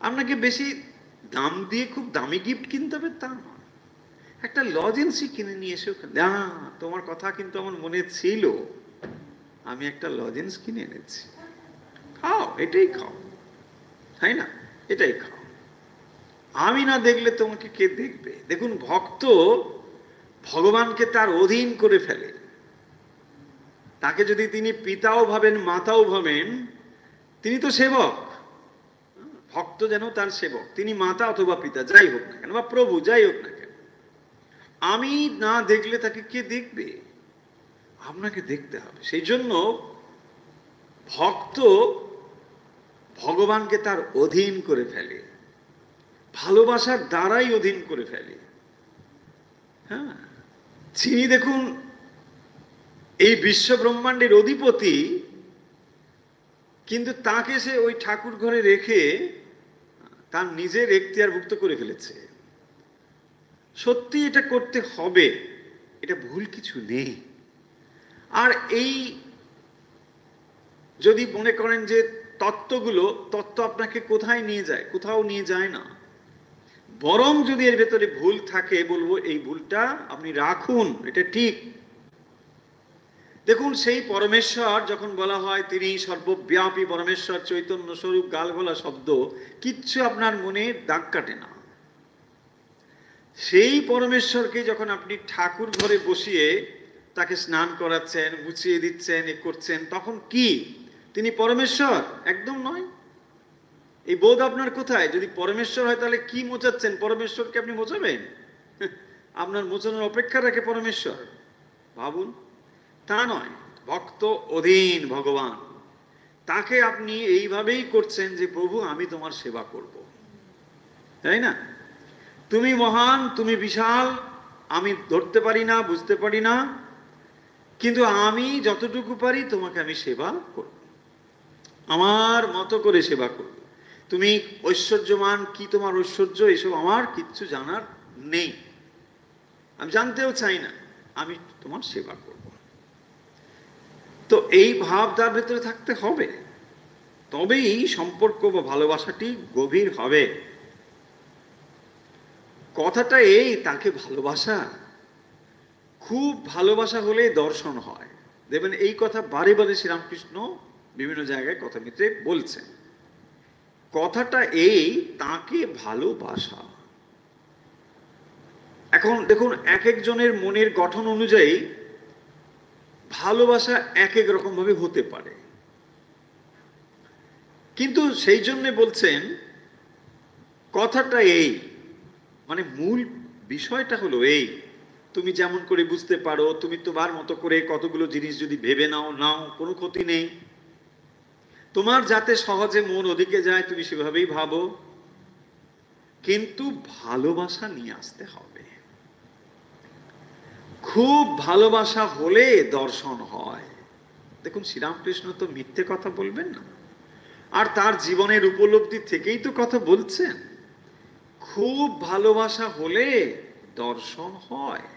S1: আপনাকে বেশি দাম দিয়ে খুব দামি গিফট কিনতে হবে তা নয়, একটা লজেন্সই কিনে নিয়ে এসে, তোমার কথা কিন্তু আমার মনে ছিল, আমি একটা লজেন্স কিনে এনেছি, খাও, এটাই খাও, তাই না? এটাই খাও, আমি না দেখলে তোমাকে কে দেখবে? দেখুন, ভক্ত ভগবানকে তার অধীন করে ফেলে। তাকে যদি তিনি পিতাও ভাবেন, মাতাও ভাবেন, তিনি তো সেবক। ভক্ত যেন তার সেবক, তিনি মাতা অথবা পিতা যাই হোক না কেন, বা প্রভু যাই হোক না কেন, আমি না দেখলে তাকে কে দেখবে? আপনাকে দেখতে হবে। সেই জন্য ভক্ত ভগবানকে তার অধীন করে ফেলে, ভালোবাসার দ্বারাই অধীন করে ফেলে। হ্যাঁ, তিনি দেখুন এই বিশ্ব ব্রহ্মাণ্ডের অধিপতি, কিন্তু তাকে সে ওই ঠাকুর ঘরে রেখে তার নিজের এখতিয়ারভুক্ত করে ফেলেছে। সত্যি এটা করতে হবে, এটা ভুল কিছু নেই। আর এই যদি মনে করেন যে তত্ত্ব আপনাকে কোথায় নিয়ে যায়, কোথাও নিয়ে যায় না, বরং যদি এর ভেতরে ভুল থাকে, বলবো এই ভুলটা আপনি রাখুন, এটা ঠিক। দেখুন, সেই পরমেশ্বর যখন বলা হয় তিনি সর্বব্যাপী পরমেশ্বর, চৈতন্য স্বরূপ, গালগোলা শব্দ কিচ্ছু আপনার মনে দাগ কাটে না। সেই পরমেশ্বরকে যখন আপনি ঠাকুর ঘরে বসিয়ে তাকে স্নান করাচ্ছেন, মুছিয়ে দিচ্ছেন, এ করছেন, তখন কি তিনি পরমেশ্বর? একদম নয়। এই বোধ আপনার কোথায়? যদি পরমেশ্বর হয় তাহলে কি মোচাচ্ছেন? পরমেশ্বরকে আপনি মোচাবেন? আপনার মোচানোর অপেক্ষা রাখে পরমেশ্বর? ভাবুন, তা নয়। ভক্ত অধীন ভগবান, তাকে আপনি এইভাবেই করছেন যে প্রভু আমি তোমার সেবা করব, তাই না? তুমি মহান, তুমি বিশাল, আমি ধরতে পারি না, বুঝতে পারি না, কিন্তু আমি যতটুকু পারি তোমাকে আমি সেবা করব, আমার মতো করে সেবা করব। তুমি ঐশ্বর্যমান, কি তোমার ঐশ্বর্য, এসব আমার কিচ্ছু জানার নেই, আমি জানতেও চাই না, আমি তোমার সেবা করব। তো এই ভাব তার ভেতরে থাকতে হবে, তবেই সম্পর্ক বা ভালোবাসাটি গভীর হবে। কথাটা এই, তাকে ভালোবাসা, খুব ভালোবাসা হলে দর্শন হয়। দেখবেন এই কথা বারে বারে শ্রীরামকৃষ্ণ বিভিন্ন জায়গায় কথামিত্রে বলছেন। কথাটা এই, তাকে ভালোবাসা। এখন দেখুন, এক একজনের মনের গঠন অনুযায়ী ভালোবাসা এক এক রকম ভাবে হতে পারে, কিন্তু সেই জন্য বলছেন কথাটা এই, মানে মূল বিষয়টা হলো এই, তুমি যেমন করে বুঝতে পারো, তুমি তোমার মতো করে কতগুলো জিনিস যদি ভেবে নাও, কোনো ক্ষতি নেই। তোমার যাতে সহজে মন ওদিকে যায় তুমি সেভাবেই ভাবো, কিন্তু ভালোবাসা নিয়ে আসতে হবে। খুব ভালোবাসা হলে দর্শন হয়। দেখুন, শ্রীরামকৃষ্ণ তো মিথ্যে কথা বলবেন না, আর তার জীবনের উপলব্ধি থেকেই তো কথা বলছেন। খুব ভালোবাসা হলে দর্শন হয়।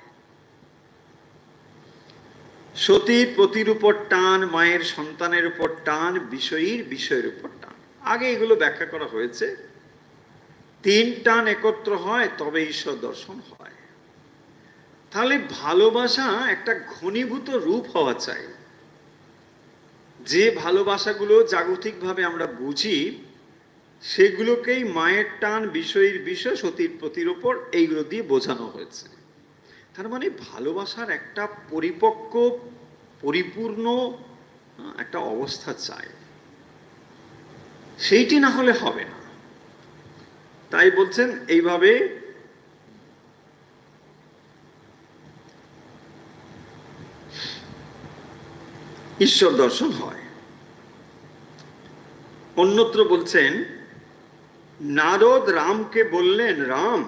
S1: সতীর পতির উপর টান, মায়ের সন্তানের উপর টান, বিষয়ের উপর টান। আগে এগুলো ব্যাখ্যা করা হয়েছে। তিন টান একত্র হয় তবে ঈশ্বর দর্শন হয়। তাহলে ভালোবাসা একটা ঘনীভূত রূপ হওয়া চাই। যে ভালোবাসাগুলো জাগতিকভাবে আমরা বুঝি সেগুলোকেই মায়ের টান, বিষয়ের বিষয়, সতীর পতির উপর, এইগুলো দিয়ে বোঝানো হয়েছে। তার মানে ভালোবাসার একটা পরিপক্ক, পরিপূর্ণ একটা অবস্থা চাই, সেইটি না হলে হবে না। তাই বলছেন এইভাবে ঈশ্বর দর্শন হয়। অন্যত্র বলছেন, নারদ রামকে বললেন, রাম,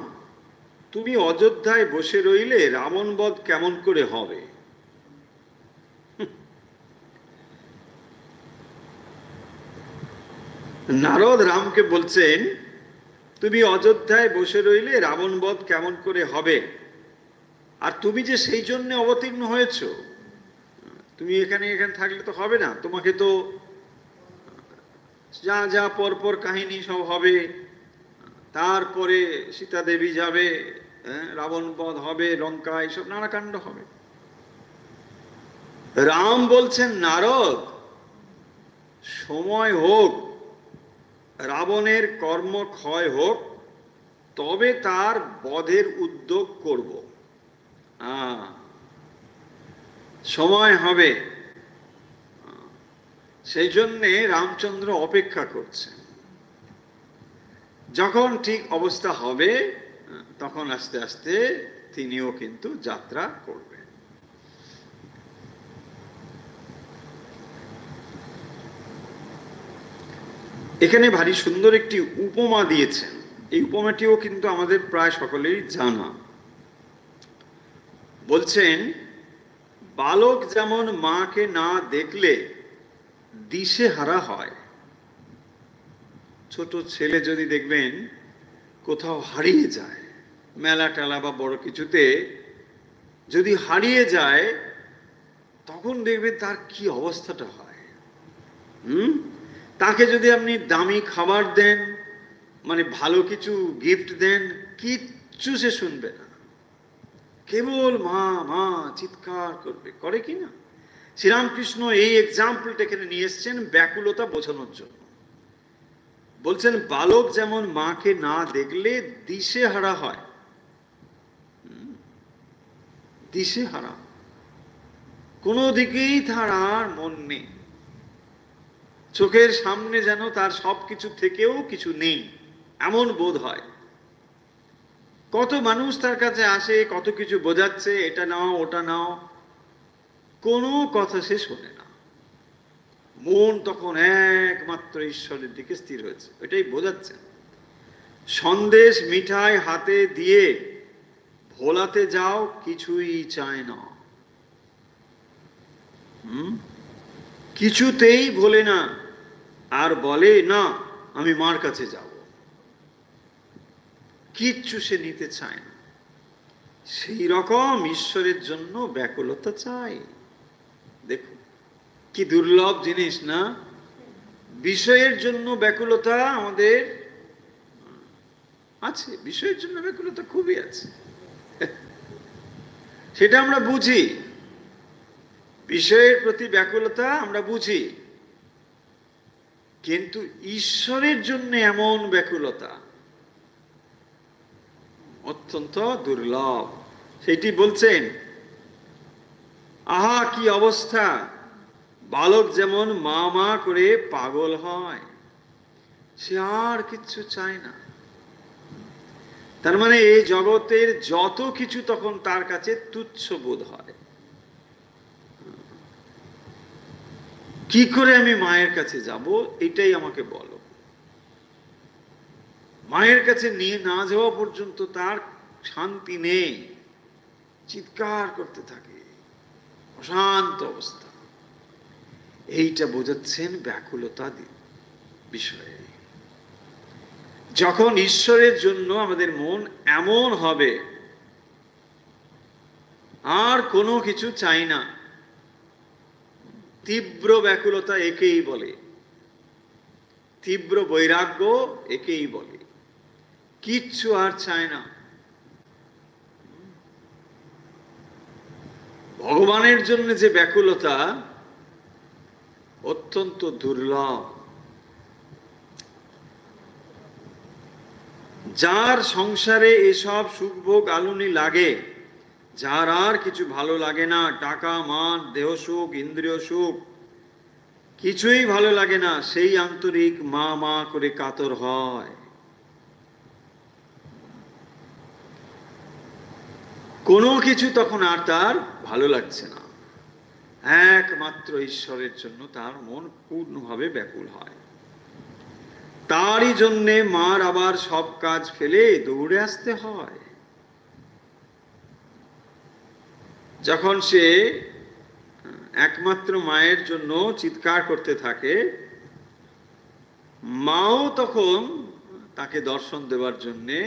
S1: তুমি অযোধ্যায় বসে রইলে রাবণ বধ কেমন করে হবে? নারদ রামকে বলছেন, তুমি অযোধ্যায় বসে রইলে রাবণ বধ কেমন করে হবে? আর তুমি যে সেই জন্য অবতীর্ণ হয়েছ, তুমি এখানে থাকলে তো হবে না। তোমাকে তো যা যা পরপর কাহিনী সব হবে, তারপরে সীতা দেবী যাবে, রাবণ বধ হবে, লঙ্কা, এইসব নানা কাণ্ড হবে। রাম বলছেন, নারদ, সময় হোক, রাবণের কর্ম ক্ষয় হোক, তবে তার বধের উদ্যোগ করব। সময় হবে, সেই জন্যে রামচন্দ্র অপেক্ষা করছেন। যখন ঠিক অবস্থা হবে তখন আস্তে আস্তে তিনিও কিন্তু যাত্রা করবেন। এখানে ভারী সুন্দর একটি উপমা দিয়েছেন। এই উপমাটিও কিন্তু আমাদের প্রায় সকলেরই জানা। বলছেন, বালক যেমন মাকে না দেখলে দিশে হারা হয়। ছোট ছেলে যদি দেখবেন কোথাও হারিয়ে যায়, মেলা টেলা বা বড় কিছুতে যদি হারিয়ে যায়, তখন দেখবেন তার কি অবস্থাটা হয়। তাকে যদি আপনি দামি খাবার দেন, মানে ভালো কিছু গিফট দেন, কিচ্ছু সে শুনবে না, কেবল মা মা চিৎকার করবে। করে কি না? শ্রীরামকৃষ্ণ এই এক্সাম্পলটা এখানে নিয়ে এসছেন ব্যাকুলতা বোঝানোর জন্য। বলছেন, বালক যেমন মাকে না দেখলে দিশে হারা হয়। দিশে হারা, কোনো দিকেই তার আর মন নেই। চোখের সামনে যেন তার সবকিছু থেকেও কিছু নেই, এমন বোধ হয়। কত মানুষ তার কাছে আসে, কত কিছু বোঝাচ্ছে, এটা নাও ওটা নাও, কোনো কথা সে শোনে না। মন তখন একমাত্র ঈশ্বরের দিকে স্থির হয়েছে, ওইটাই বোঝাচ্ছেন। সন্দেশ মিঠাই হাতে দিয়ে ভোলাতে যাও, কিছুই চায় না, কিছুতেই ভোলে না, আর বলে না আমি মার কাছে যাব। কিচ্ছু সে নিতে চায় না। সেই রকম ঈশ্বরের জন্য ব্যাকুলতা চাই। দেখুন কি দুর্লভ জিনিস না? বিষয়ের জন্য ব্যাকুলতা আমাদের আছে, বিষয়ের জন্য ব্যাকুলতা খুবই আছে, সেটা আমরা বুঝি। বিষয়ের প্রতি ব্যাকুলতা আমরা বুঝি, কিন্তু ঈশ্বরের জন্য এমন ব্যাকুলতা অত্যন্ত দুর্লভ। সেটি বলছেন, আহা কি অবস্থা, বালক যেমন মা মা করে পাগল হয়, সে আর কিচ্ছু চায় না। তার মানে এই জগতের যত কিছু তখন তার কাছে তুচ্ছ বোধ হয়। কি করে আমি মায়ের কাছে যাব, এটাই আমাকে বলো। মায়ের কাছে নিয়ে না যাওয়া পর্যন্ত তার শান্তি নেই, চিৎকার করতে থাকে, অশান্ত অবস্থা। এইটা বোঝাচ্ছেন ব্যাকুলতা বিষয়ে। যখন ঈশ্বরের জন্য আমাদের মন এমন হবে, আর কোনো কিছু চাই না, তীব্র ব্যাকুলতা একেই বলে, তীব্র বৈরাগ্য একেই বলে, কিচ্ছু আর চায় না। ভগবানের জন্য যে ব্যাকুলতা অত্যন্ত দুর্লভ। যার সংসারে এসব সুখভোগ আলুনি লাগে, যার আর কিছু ভালো লাগে না, টাকা, মান, দেহ সুখ, ইন্দ্রিয় সুখ কিছুই ভালো লাগে না, সেই আন্তরিক মা মা করে কাতর হয়। কোনো কিছু তখন আর তার ভালো লাগছে না, একমাত্র ঈশ্বরের জন্য তার মন পূর্ণভাবে ব্যাকুল হয়। তারই জন্যে মার আবার সব কাজ ফেলে দৌড়ে আসতে হয়। যখন সে একমাত্র মায়ের জন্য চিৎকার করতে থাকে, মাও তখন তাকে দর্শন দেওয়ার জন্যে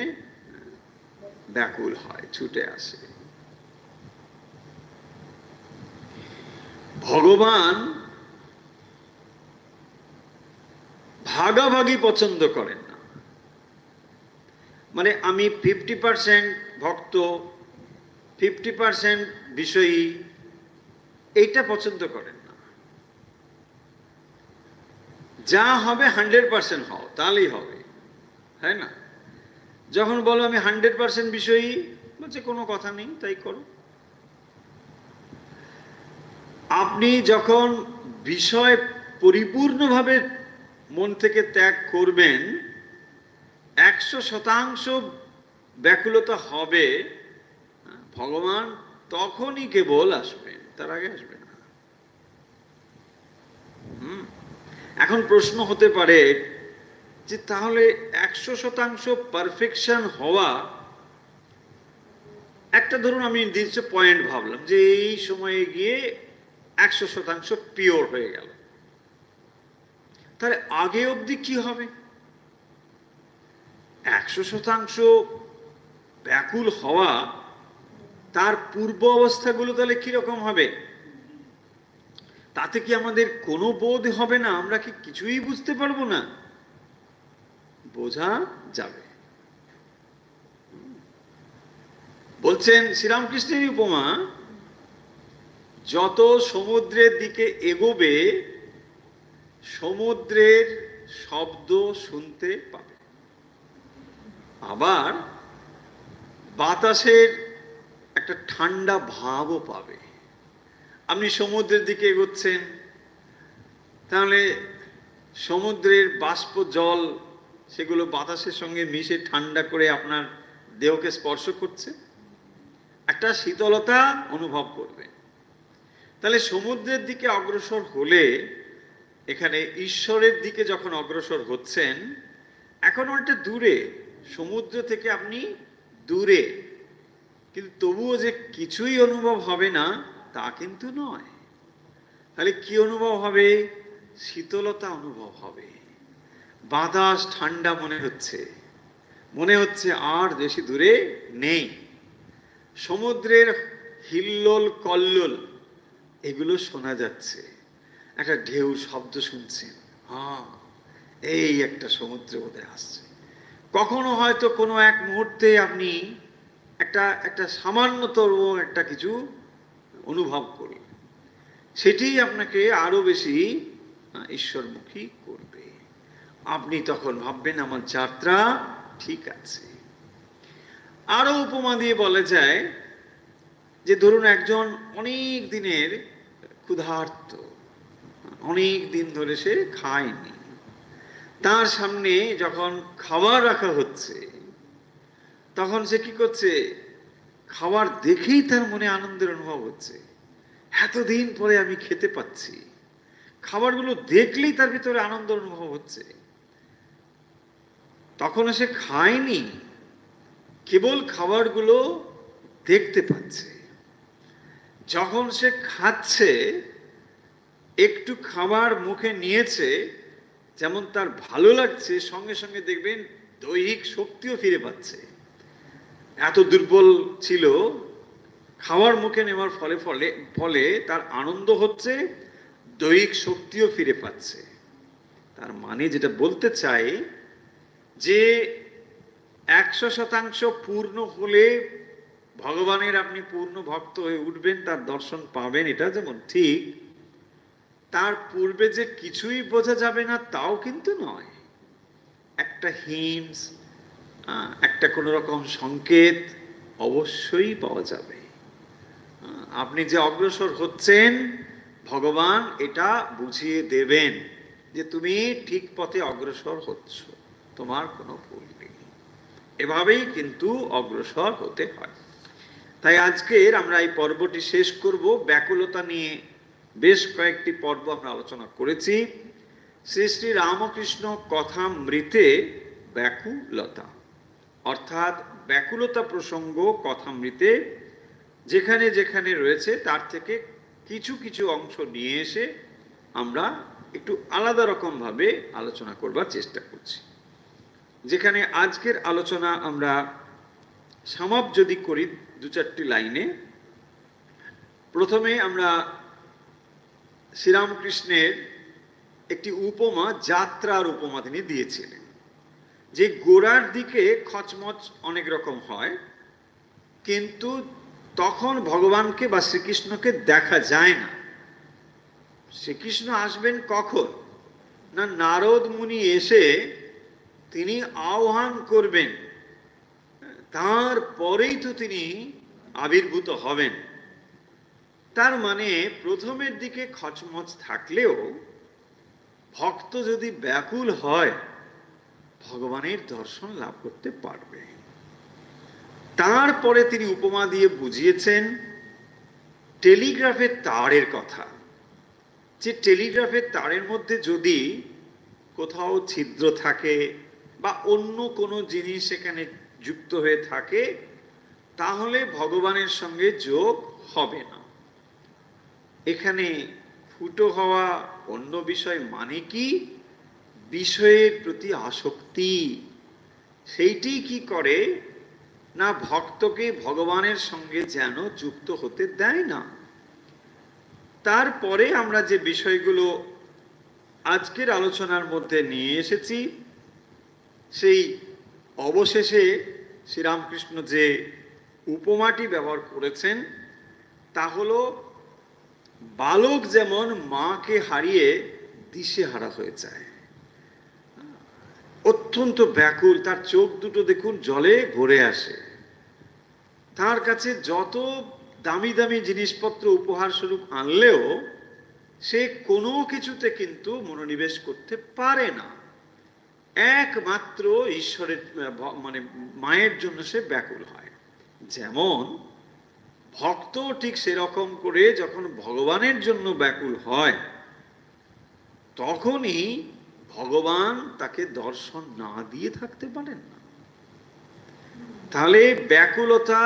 S1: ব্যাকুল হয়, ছুটে আসে। ভগবান ভাগাভাগি পছন্দ করেন না। মানে আমি 50% ভক্ত, 50% বিষয়ী, এইটা পছন্দ করেন না। যা হবে 100% হও, তাহলেই হবে, তাই না? যখন বলো আমি 100% বিষয়ী, বলছে কোনো কথা নেই, তাই করো। আপনি যখন বিষয় পরিপূর্ণভাবে মন থেকে ত্যাগ করবেন, 100% ব্যাকুলতা হবে, ভগবান তখনই কেবল আসবেন, তার আগে আসবেন না। এখন প্রশ্ন হতে পারে যে তাহলে 100% পারফেকশন হওয়া, একটা ধরুন আমি নির্দিষ্ট পয়েন্ট ভাবলাম যে এই সময়ে গিয়ে 100% পিওর হয়ে গেল, তাহলে আগে অবধি কি হবে? 100% ব্যাকুল হওয়া, তার পূর্ব অবস্থাগুলো তাহলে কিরকম হবে? তাতে কি আমাদের কোনো বোধ হবে না? আমরা কি কিছুই বুঝতে পারবো না? বোঝা যাবে। বলছেন শ্রীরামকৃষ্ণের উপমা, যত সমুদ্রের দিকে এগোবে সমুদ্রের শব্দ শুনতে পাবে, আবার বাতাসের একটা ঠান্ডা ভাবও পাবে। আপনি সমুদ্রের দিকে এগোচ্ছেন, তাহলে সমুদ্রের বাষ্প জল সেগুলো বাতাসের সঙ্গে মিশে ঠান্ডা করে আপনার দেহকে স্পর্শ করছে, একটা শীতলতা অনুভব করবে। তাহলে সমুদ্রের দিকে অগ্রসর হলে, এখানে ঈশ্বরের দিকে যখন অগ্রসর হচ্ছেন, এখন অনেকটা দূরে, সমুদ্র থেকে আপনি দূরে, কিন্তু তবুও যে কিছুই অনুভব হবে না তা কিন্তু নয়। তাহলে কি অনুভব হবে? শীতলতা অনুভব হবে, বাতাস ঠান্ডা মনে হচ্ছে, মনে হচ্ছে আর বেশি দূরে নেই। সমুদ্রের হিল্লোল কল্লোল এগুলো শোনা যাচ্ছে, একটা ঢেউ শব্দ শুনছেন, এই একটা সমুদ্র বোধহয় আসছে। কখনো হয়তো কোনো এক মুহূর্তে আপনি একটা সামান্যতর একটা কিছু অনুভব করলেন, সেটি আপনাকে আরো বেশি ঈশ্বরমুখী করবে। আপনি তখন ভাববেন আমার যাত্রা ঠিক আছে। আরো উপমা দিয়ে বলা যায় যে ধরুন একজন অনেক দিনের ক্ষুধার্ত, অনেক দিন ধরে সে খায়নি, তার সামনে যখন খাবার রাখা হচ্ছে তখন সে কি করছে? খাবার দেখেই তার মনে আনন্দের অনুভব হচ্ছে, এতদিন পরে আমি খেতে পাচ্ছি, খাবারগুলো দেখলেই তার ভিতরে আনন্দ অনুভব হচ্ছে। তখনও সে খায়নি, কেবল খাবারগুলো দেখতে পাচ্ছে। যখন সে খাচ্ছে, একটু খাবার মুখে নিয়েছে, যেমন তার ভালো লাগছে, সঙ্গে সঙ্গে দেখবেন দৈহিক শক্তিও ফিরে পাচ্ছে। এত দুর্বল ছিল, খাবার মুখে নেওয়ার ফলে ফলে ফলে তার আনন্দ হচ্ছে, দৈহিক শক্তিও ফিরে পাচ্ছে। তার মানে যেটা বলতে চাই যে 100% পূর্ণ হলে ভগবানের আপনি পূর্ণ ভক্ত হয়ে উঠবেন, তার দর্শন পাবেন, এটা যেমন ঠিক, তার পূর্বে যে কিছুই বোঝা যাবে না তাও কিন্তু নয়। একটা হিন্টস, একটা কোনো রকম সংকেত অবশ্যই পাওয়া যাবে। আপনি যে অগ্রসর হচ্ছেন, ভগবান এটা বুঝিয়ে দেবেন যে তুমি ঠিক পথে অগ্রসর হচ্ছ, তোমার কোনো ভুল নেই। এভাবেই কিন্তু অগ্রসর হতে হয়। তাই আজকের আমরা এই পর্বটি শেষ করব। ব্যাকুলতা নিয়ে বেশ কয়েকটি পর্ব আমরা আলোচনা করেছি। শ্রী শ্রী রামকৃষ্ণ কথামৃতে ব্যাকুলতা, অর্থাৎ ব্যাকুলতা প্রসঙ্গ কথামৃতে যেখানে যেখানে রয়েছে তার থেকে কিছু কিছু অংশ নিয়ে এসে আমরা একটু আলাদা রকমভাবে আলোচনা করবার চেষ্টা করছি। যেখানে আজকের আলোচনা আমরা সমাপ যদি করি 2-4টি লাইনে, প্রথমে আমরা শ্রীরামকৃষ্ণের একটি উপমা, যাত্রার উপমা তিনি দিয়েছিলেন, যে গোড়ার দিকে খচমচ অনেক রকম হয়, কিন্তু তখন ভগবানকে বা শ্রীকৃষ্ণকে দেখা যায় না। শ্রীকৃষ্ণ আসবেন কখন না, নারদ মুনি এসে তিনি আহ্বান করবেন, তারপরেই তো তিনি আবির্ভূত হবেন। তার মানে প্রথমের দিকে খচমচ থাকলেও ভক্ত যদি ব্যাকুল হয়, ভগবানের দর্শন লাভ করতে পারবে। তারপরে তিনি উপমা দিয়ে বুঝিয়েছেন টেলিগ্রাফের তারের কথা, যে টেলিগ্রাফের তারের মধ্যে যদি কোথাও ছিদ্র থাকে বা অন্য কোনো জিনিস সেখানে যুক্ত হয়ে থাকে, তাহলে ভগবানের সঙ্গে যোগ হবে না। এখানে ফুটো হওয়া অন্য বিষয় মানে কি, বিষয়ের প্রতি আসক্তি। সেইটি কি করে না, ভক্তকে ভগবানের সঙ্গে যেন যুক্ত হতে দেয় না। তারপরে আমরা যে বিষয়গুলো আজকের আলোচনার মধ্যে নিয়ে এসেছি, সেই অবশেষে শ্রীরামকৃষ্ণ যে উপমাটি ব্যবহার করেছেন তা হলো, বালক যেমন মাকে হারিয়ে দিশেহারা হয়ে যায়, অত্যন্ত ব্যাকুল, তার চোখ দুটো দেখুন জলে ভরে আসে, তার কাছে যত দামি দামি জিনিসপত্র উপহার স্বরূপ আনলেও সে কোনো কিছুতে কিন্তু মনোনিবেশ করতে পারে না। একমাত্র ঈশ্বরের মানে মায়ের জন্য সে ব্যাকুল হয়। যেমন ভক্ত ঠিক সেরকম করে যখন ভগবানের জন্য ব্যাকুল হয়, তখনই ভগবান তাকে দর্শন না দিয়ে থাকতে পারেন না। তাহলে ব্যাকুলতা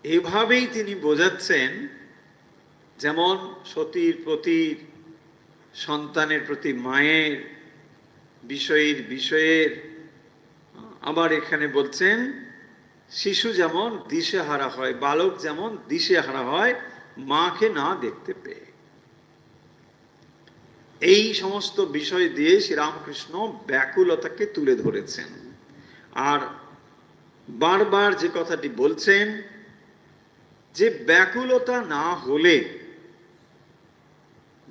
S1: এভাবেই তিনি বোঝাচ্ছেন, যেমন সতীর প্রতি, সন্তানের প্রতি মায়ের, বিষয়ের। আবার এখানে বলছেন শিশু যেমন দিশেহারা হয়, বালক যেমন দিশেহারা হয় মাকে না দেখতে পেয়ে। এই সমস্ত বিষয় দিয়ে শ্রীরামকৃষ্ণ ব্যাকুলতাকে তুলে ধরেছেন। আর বারবার যে কথাটি বলছেন যে ব্যাকুলতা না হলে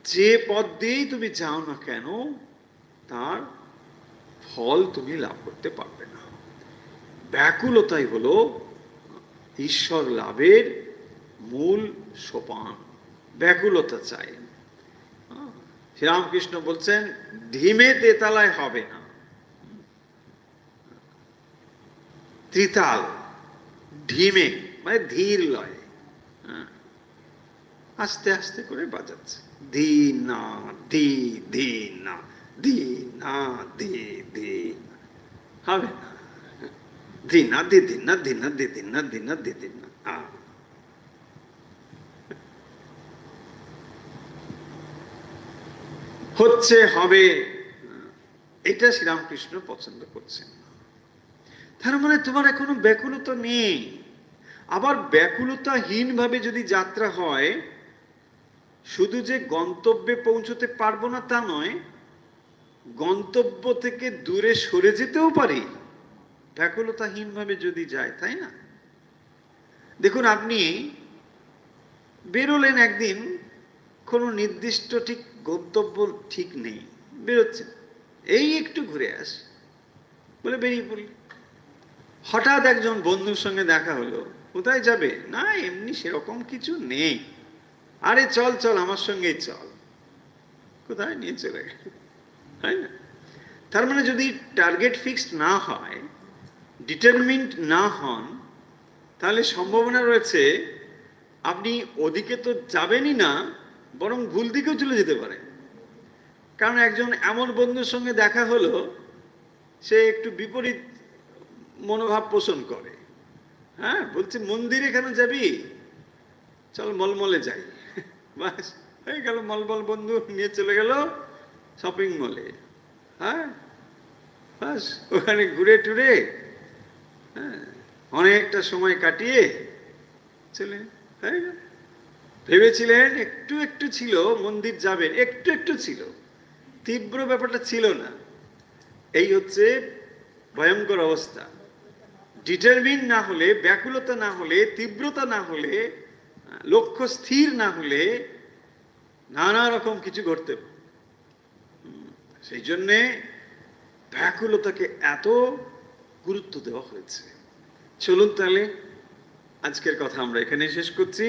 S1: যে পথ দিয়েই তুমি যাও না কেন, তার ফল তুমি লাভ করতে পারবে না। ব্যাকুলতাই হলো ঈশ্বর লাভের মূল সোপান। ব্যাকুলতা চাই। শ্রীরামকৃষ্ণ বলছেন ধিমে তেতালায় হবে না, ত্রিতাল, ধিমে মানে ধীর লয়। আস্তে আস্তে করে বাজাচ্ছে, দি না দি, দি না দি, না দি, দি না। হবে না, দি না দি দিন না, দি না দি দিন না, দি না দি দিন না। হচ্ছে হবে, এটা শ্রীরামকৃষ্ণ পছন্দ করছেন। তার মানে তোমার এখনো ব্যাকুলতা নেই। আবার ব্যাকুলতাহীন ভাবে যদি যাত্রা হয়, শুধু যে গন্তব্যে পৌঁছতে পারবো না তা নয়, গন্তব্য থেকে দূরে সরে যেতেও পারি ব্যাকুলতাহীন ভাবে যদি যায়, তাই না? দেখুন, আপনি বেরোলেন একদিন, কোনো নির্দিষ্ট ঠিক গন্তব্য ঠিক নেই, বেরোচ্ছেন, এই একটু ঘুরে আসি বলে বেরিয়ে পড়লেন। হঠাৎ একজন বন্ধুর সঙ্গে দেখা হলো, কোথায় যাবে? না, এমনি সেরকম কিছু নেই। আরে চল চল, আমার সঙ্গেই চল। কোথায় নিয়ে চলে গেল, তাই না? তার মানে যদি টার্গেট ফিক্সড না হয়, ডিটারমিন্ড না হন, তাহলে সম্ভাবনা রয়েছে আপনি ওদিকে তো যাবেনই না, বরং ভুল দিকেও চলে যেতে পারে। কারণ একজন এমন বন্ধুর সঙ্গে দেখা হলো, সে একটু বিপরীত মনোভাব পোষণ করে। হ্যাঁ, বলছে মন্দিরে কেন যাবি, চল মলমলে যাই। বাস হয়ে গেল, মলমল বন্ধু নিয়ে চলে গেল শপিং মলে। হ্যাঁ, বাস ওখানে ঘুরে টুরে, হ্যাঁ, অনেকটা সময় কাটিয়ে চলে হয়ে গেল। ভেবেছিলেন একটু একটু ছিল মন্দির যাবেন, একটু একটু ছিল, তীব্র ব্যাপারটা ছিল না। এই হচ্ছে ভয়ঙ্কর অবস্থা। ডিটারমিন না হলে, ব্যাকুলতা না হলে, তীব্রতা না হলে, লক্ষ্য স্থির না হলে নানা রকম কিছু ঘটতে। সেই জন্যে ব্যাকুলতাকে এত গুরুত্ব দেওয়া হয়েছে। চলুন তাহলে আজকের কথা আমরা এখানে শেষ করছি।